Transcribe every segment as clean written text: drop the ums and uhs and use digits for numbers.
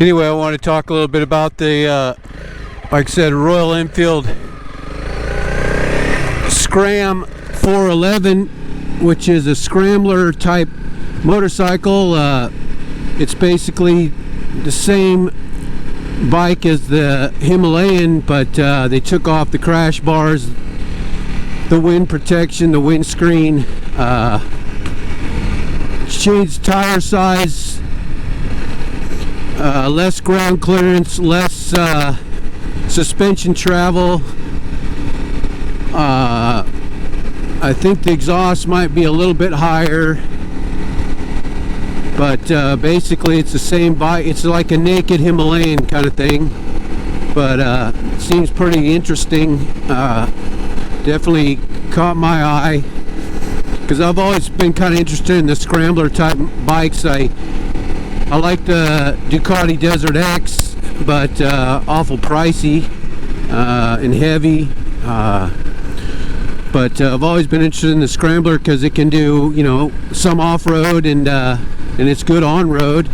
Anyway, I want to talk a little bit about the, like I said, Royal Enfield Scram 411, which is a scrambler type motorcycle. It's basically the same bike as the Himalayan, but they took off the crash bars, the wind protection, the windscreen, changed tire size, less ground clearance, less suspension travel. I think the exhaust might be a little bit higher, but basically it's the same bike. It's like a naked Himalayan kind of thing, but it seems pretty interesting. Definitely caught my eye because I've always been kind of interested in the scrambler type bikes. I like the Ducati Desert X, but awful pricey and heavy. But I've always been interested in the scrambler because it can do, you know, some off-road and it's good on-road.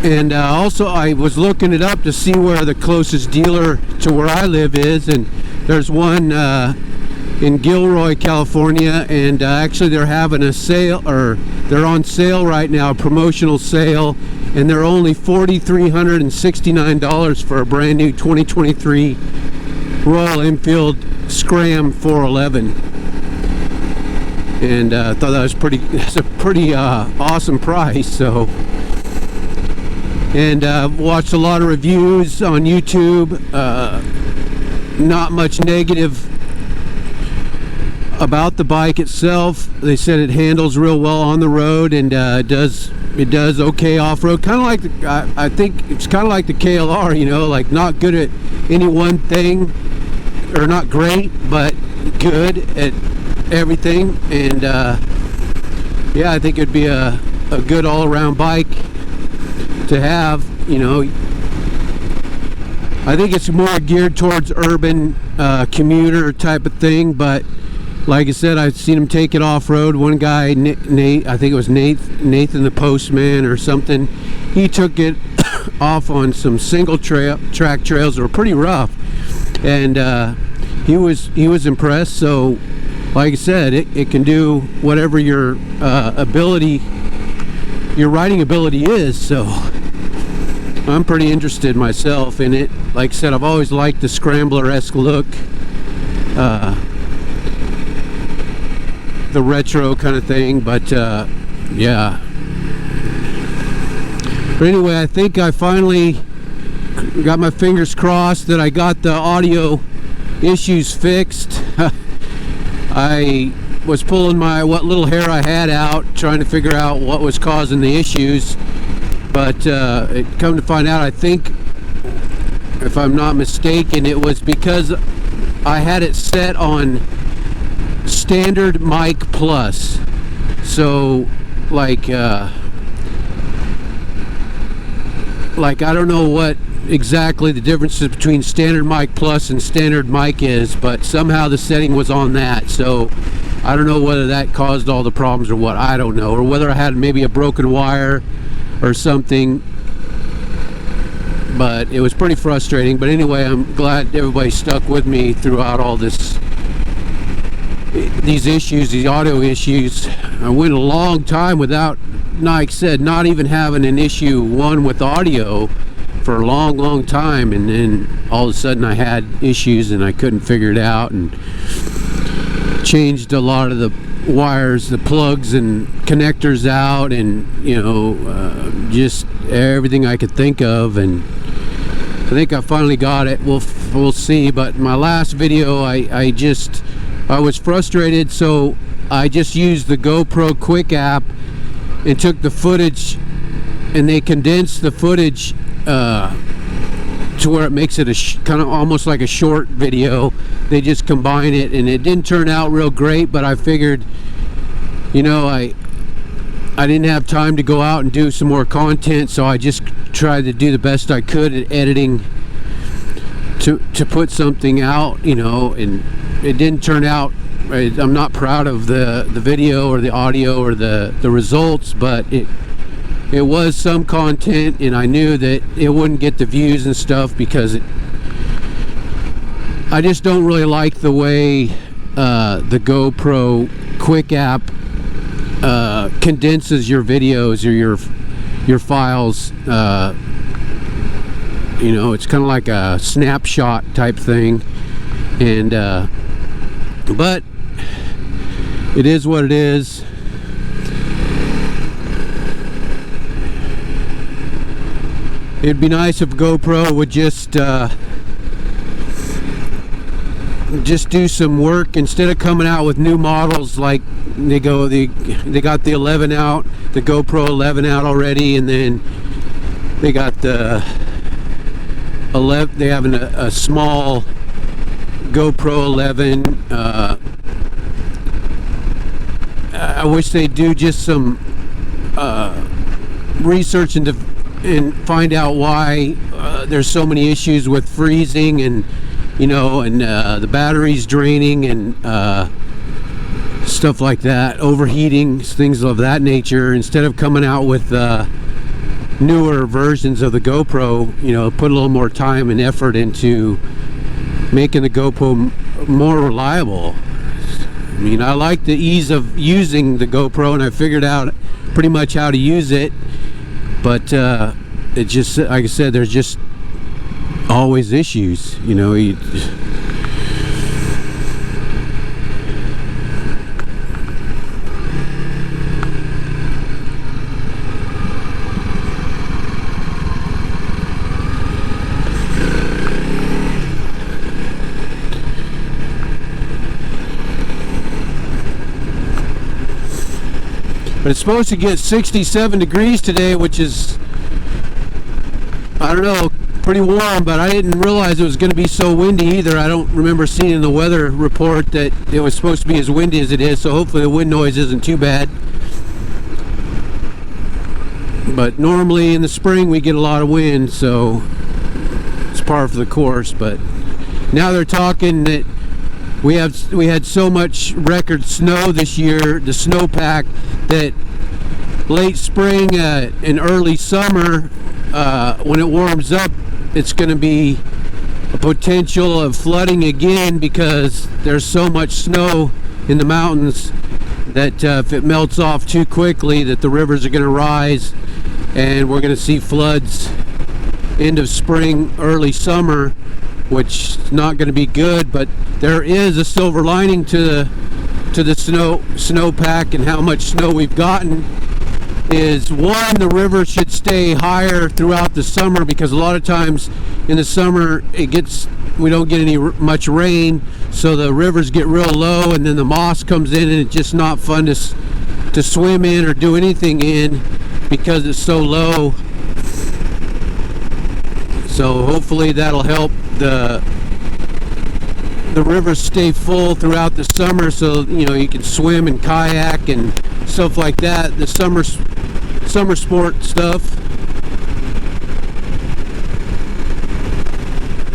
And also I was looking it up to see where the closest dealer to where I live is, and there's one in Gilroy, California, and actually they're having a sale, or they're on sale right now, a promotional sale, and they're only $4,369 for a brand new 2023 Royal Enfield Scram 411. And I thought that's a pretty awesome price. So, and I've watched a lot of reviews on YouTube. Not much negative about the bike itself. They said it handles real well on the road, and it does okay off-road. Kind of like I think it's kind of like the KLR, you know, like not good at any one thing, or not great, but good at everything. And yeah, I think it'd be a good all-around bike to have, you know. I think it's more geared towards urban commuter type of thing, but like I said, I've seen him take it off-road. One guy, Nate, I think it was Nathan the Postman or something, he took it off on some single track trails that were pretty rough, and he was impressed. So like I said, it can do whatever your riding ability is. So I'm pretty interested myself in it. Like I said, I've always liked the scrambler-esque look, the retro kind of thing, but yeah. But anyway, I think I finally got my fingers crossed that I got the audio issues fixed. I was pulling what little hair I had out, trying to figure out what was causing the issues, but it come to find out, I think, if I'm not mistaken, it was because I had it set on standard mic plus. So like I don't know what exactly the differences between standard mic plus and standard mic is, but somehow the setting was on that. So I don't know whether that caused all the problems or what. I don't know, or whether I had maybe a broken wire or something, but it was pretty frustrating. But anyway, I'm glad everybody stuck with me throughout all these issues, these audio issues. I went a long time without, like I said, not even having an issue with audio for a long time, and then all of a sudden I had issues and I couldn't figure it out, and changed a lot of the wires, the plugs and connectors out, and you know, just everything I could think of, and I think I finally got it. We'll see. But my last video, I was frustrated, so I just used the GoPro Quick app and took the footage, and they condensed the footage to where it makes it a kind of almost like a short video. They just combine it, and it didn't turn out real great, but I figured, you know, I didn't have time to go out and do some more content, so I just tried to do the best I could at editing to put something out, you know, and it didn't turn out. I'm not proud of the video or the audio or the results, but it was some content, and I knew that it wouldn't get the views and stuff because I just don't really like the way the GoPro Quick app condenses your videos or your files. You know, it's kind of like a snapshot type thing, and but it is what it is. It'd be nice if GoPro would just do some work instead of coming out with new models. Like they got the 11 out, the GoPro 11 out already, and then they got the 11. They have a small GoPro 11. I wish they'd do just some research and find out why there's so many issues with freezing and, you know, and the batteries draining and stuff like that, overheating, things of that nature, instead of coming out with newer versions of the GoPro. You know, put a little more time and effort into making the GoPro more reliable. I mean, I like the ease of using the GoPro, and I figured out pretty much how to use it, but it just, like I said, there's just always issues, you know. But it's supposed to get 67 degrees today, which is, I don't know, pretty warm, but I didn't realize it was going to be so windy either. I don't remember seeing in the weather report that it was supposed to be as windy as it is, so hopefully the wind noise isn't too bad. But normally in the spring we get a lot of wind, so it's par for the course. But now they're talking that we had so much record snow this year, the snowpack, that late spring and early summer, when it warms up, it's going to be a potential of flooding again, because there's so much snow in the mountains that if it melts off too quickly, that the rivers are going to rise, and we're going to see floods end of spring, early summer, which is not going to be good. But there is a silver lining to the snowpack and how much snow we've gotten. Is one, the river should stay higher throughout the summer, because a lot of times in the summer we don't get much rain, so the rivers get real low, and then the moss comes in, and it's just not fun to swim in or do anything in because it's so low. So hopefully that'll help the rivers stay full throughout the summer, so you know you can swim and kayak and stuff like that, the summer sport stuff,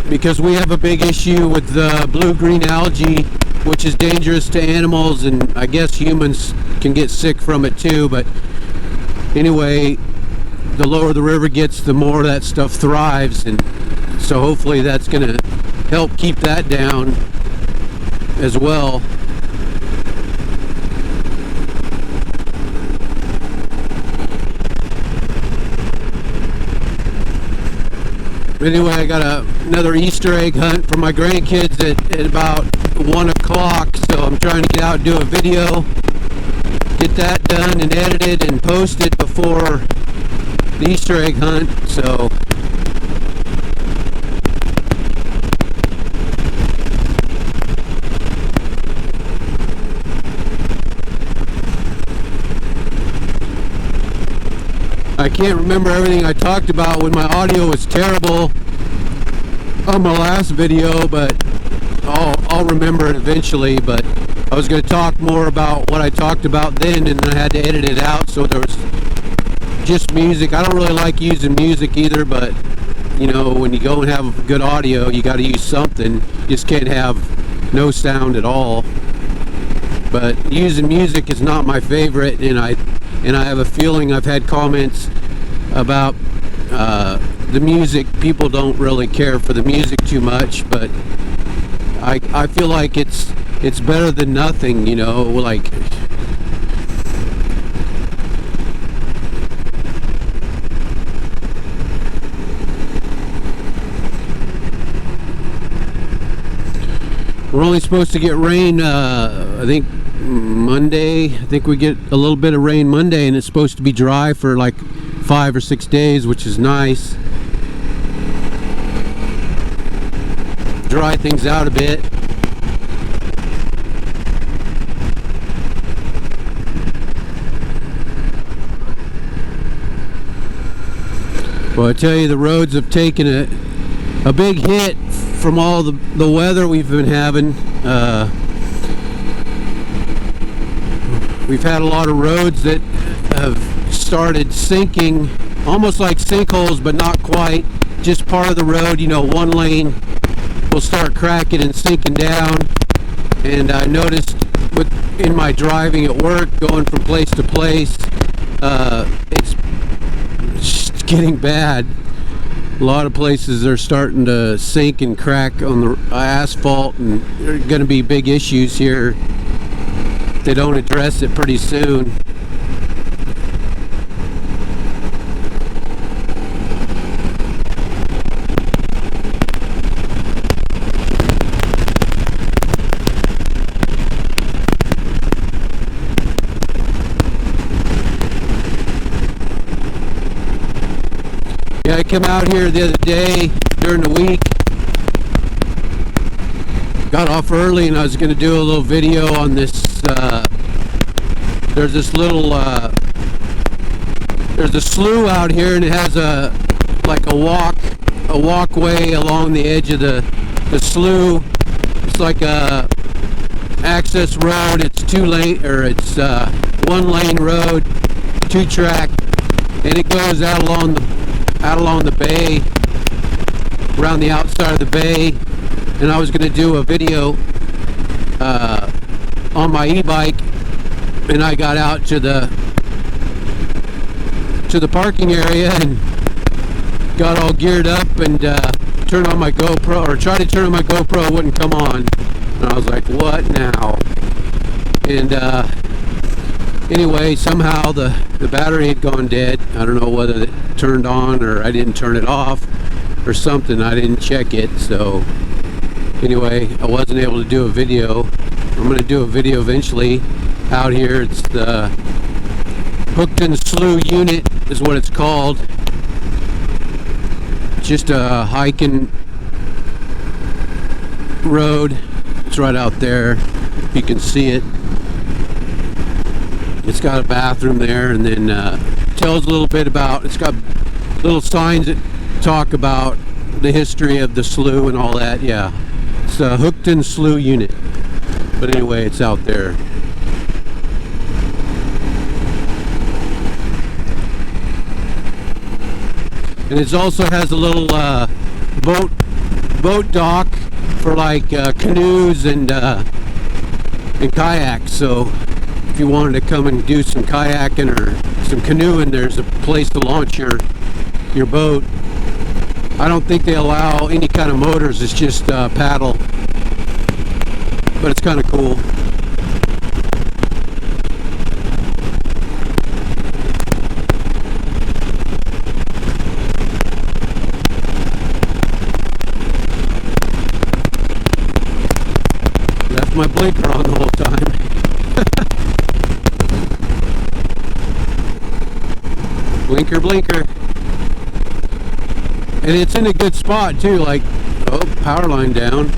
because we have a big issue with blue-green algae, which is dangerous to animals, and I guess humans can get sick from it too. But anyway, the lower the river gets, the more that stuff thrives, and so hopefully that's going to help keep that down as well. Anyway, I got another Easter egg hunt for my grandkids at about 1 o'clock, so I'm trying to get out and do a video, get that done and edited and posted before the Easter egg hunt. So I can't remember everything I talked about when my audio was terrible on my last video, but I'll remember it eventually. But I was going to talk more about what I talked about then, and then I had to edit it out, so there was just music. I don't really like using music either, but you know, when you go and have good audio, you got to use something. You just can't have no sound at all. But using music is not my favorite, and I have a feeling I've had comments about the music. People don't really care for the music too much, but I feel like it's better than nothing, you know, like we're only supposed to get rain, I think Monday. I think we get a little bit of rain Monday, and it's supposed to be dry for like 5 or 6 days, which is nice. Dry things out a bit. Well, I tell you, the roads have taken a big hit from all the weather we've been having. We've had a lot of roads that have started sinking, almost like sinkholes, but not quite. Just part of the road, you know, one lane will start cracking and sinking down. And I noticed in my driving at work, going from place to place, it's just getting bad. A lot of places are starting to sink and crack on the asphalt, and there are going to be big issues here if they don't address it pretty soon. Yeah, I came out here the other day during the week, got off early, and I was going to do a little video on this. There's this little, there's a slough out here, and it has a walkway along the edge of the slough. It's like a access road. It's one lane road, 2-track, and it goes out along the bay, around the outside of the bay. And I was going to do a video on my e-bike, and I got out to the parking area and got all geared up and turned on my GoPro, or tried to turn on my GoPro, it wouldn't come on, and I was like, what now? And anyway, somehow the battery had gone dead. I don't know whether it turned on or I didn't turn it off or something. I didn't check it. So anyway, I wasn't able to do a video. I'm going to do a video eventually out here. It's the Hookton Slough Unit is what it's called. Just a hiking road. It's right out there. You can see it. It's got a bathroom there, and then tells a little bit about, it's got little signs that talk about the history of the slough and all that. Yeah, it's a Hookton Slough Unit. But anyway, it's out there. And it also has a little boat dock for like canoes and kayaks. So if you wanted to come and do some kayaking or some canoeing, there's a place to launch your boat. I don't think they allow any kind of motors. It's just paddle. But it's kind of cool. Left my blinker on the whole time. Blinker. And it's in a good spot too, like, oh, power line down.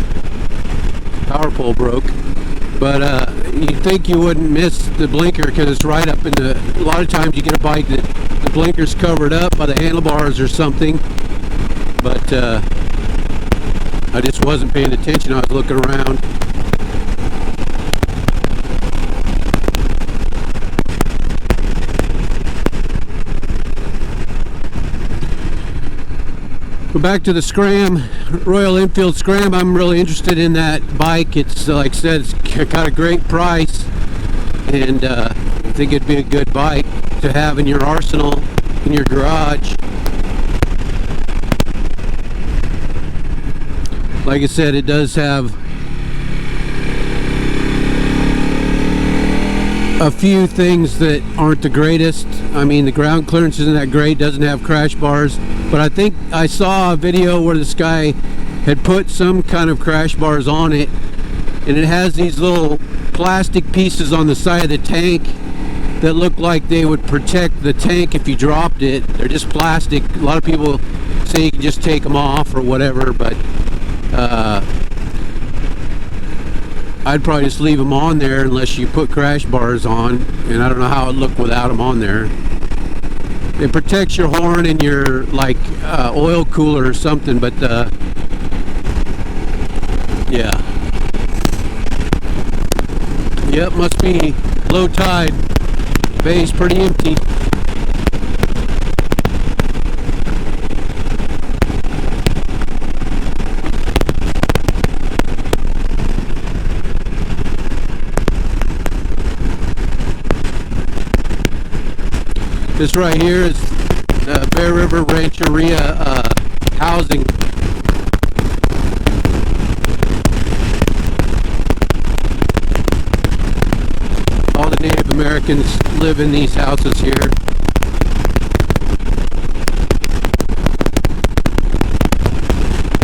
Power pole broke. But you'd think you wouldn't miss the blinker because it's right up in the, a lot of times you get a bike that the blinker's covered up by the handlebars or something. But I just wasn't paying attention. I was looking around. Go back to the Scram, Royal Enfield Scram. I'm really interested in that bike. It's like I said, it's got a great price, and I think it'd be a good bike to have in your arsenal in your garage. Like I said, it does have a few things that aren't the greatest. I mean, the ground clearance isn't that great, doesn't have crash bars, but I think I saw a video where this guy had put some kind of crash bars on it, and it has these little plastic pieces on the side of the tank that look like they would protect the tank if you dropped it. They're just plastic. A lot of people say you can just take them off or whatever, but I'd probably just leave them on there unless you put crash bars on, and I don't know how it looked without them on there. It protects your horn and your like oil cooler or something, but yeah. Yep, must be low tide. Bay's pretty empty. This right here is Bear River Rancheria housing. All the Native Americans live in these houses here.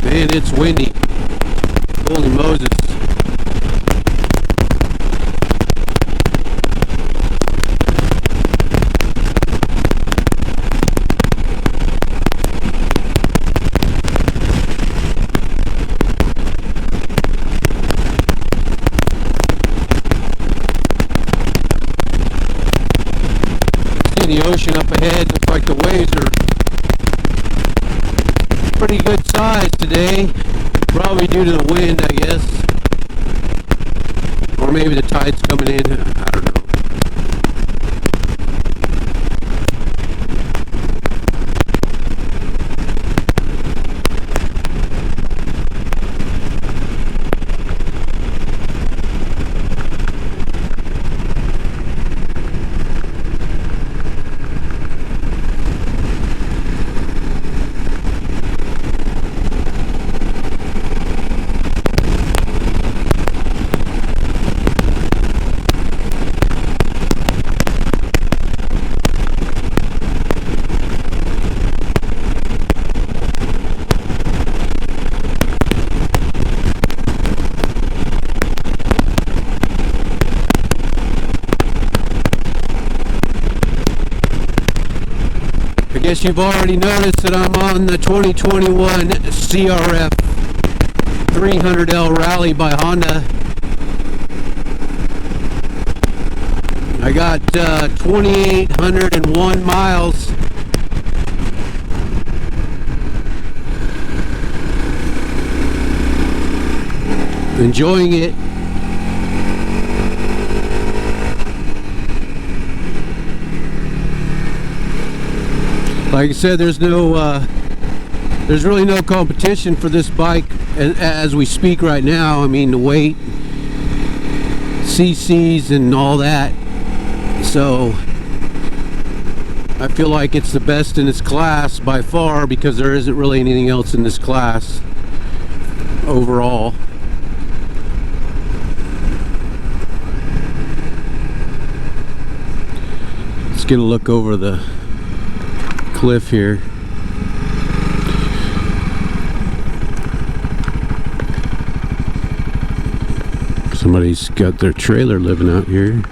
Man, it's windy. Holy Moses. The ocean up ahead. Looks like the waves are pretty good size today, probably due to the wind, I guess, or maybe the tide's coming in. I don't know. I guess you've already noticed that I'm on the 2021 CRF 300L Rally by Honda. I got 2,801 miles. Enjoying it. Like I said, there's really no competition for this bike as we speak right now. I mean, the weight, CCs, and all that. So I feel like it's the best in its class by far, because there isn't really anything else in this class overall. Let's get a look over the cliff here. Somebody's got their trailer living out here.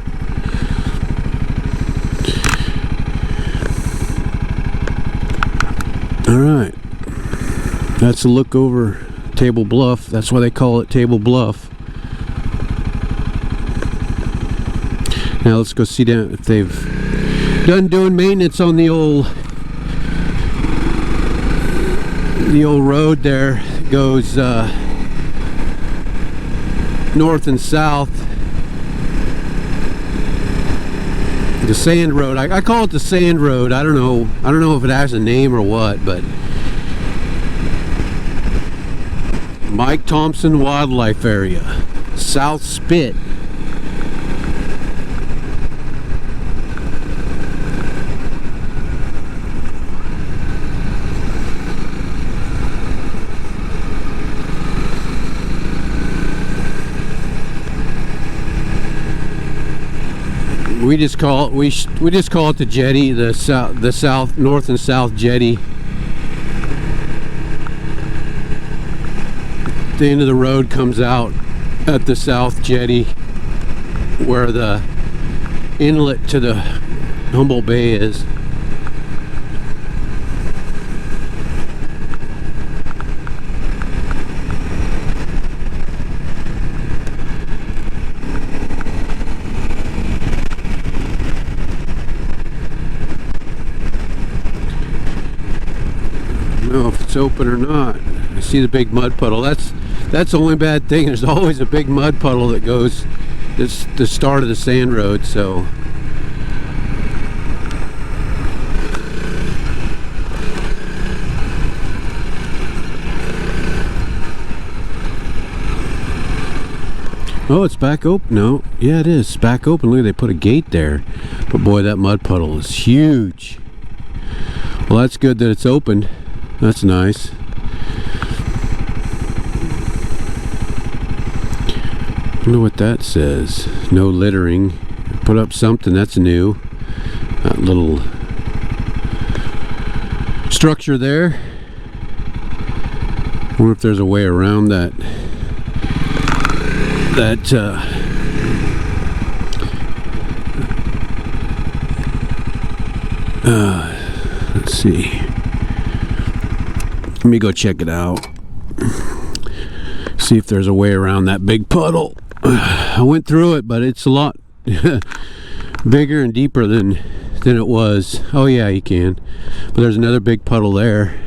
Alright, that's a look over Table Bluff. That's why they call it Table Bluff. Now let's go see down if they've done doing maintenance on the old road there. It goes north and south. The sand road. I call it the sand road. I don't know if it has a name or what, but Mike Thompson Wildlife Area, South Spit. We just call it we just call it the jetty, the south north and south jetty. The end of the road comes out at the south jetty, where the inlet to the Humboldt Bay is. I don't know if it's open or not. I see the big mud puddle. That's the only bad thing. There's always a big mud puddle that goes. It's the start of the sand road, so. Oh, it's back open. No, yeah, it is. It's back open. Look, they put a gate there. But boy, that mud puddle is huge. Well, that's good that it's opened. That's nice. I don't know what that says. No littering. Put up something that's new. That little structure there. I wonder if there's a way around that. Let's see. Let me go check it out. See if there's a way around that big puddle. I went through it, but it's a lot bigger and deeper than it was. Oh yeah, you can. But there's another big puddle there.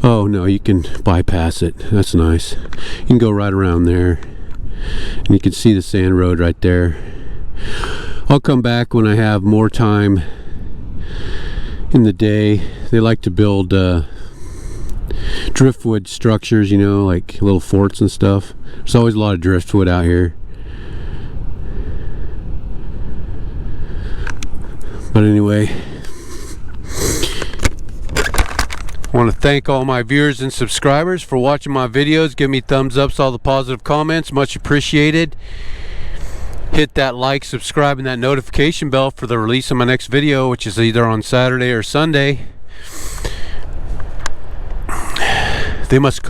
Oh no, you can bypass it. That's nice. You can go right around there. And you can see the sand road right there. I'll come back when I have more time in the day. They like to build driftwood structures, you know, like little forts and stuff. There's always a lot of driftwood out here. But anyway, I want to thank all my viewers and subscribers for watching my videos. Give me thumbs ups, all the positive comments, much appreciated. Hit that like, subscribe, and that notification bell for the release of my next video, which is either on Saturday or Sunday. They must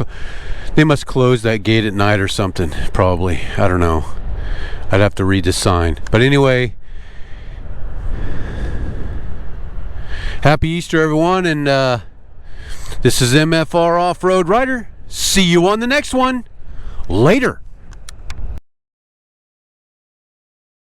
close that gate at night or something, probably. I don't know. I'd have to read the sign. But anyway, happy Easter, everyone, and this is MFR Off-Road Rider. See you on the next one. Later.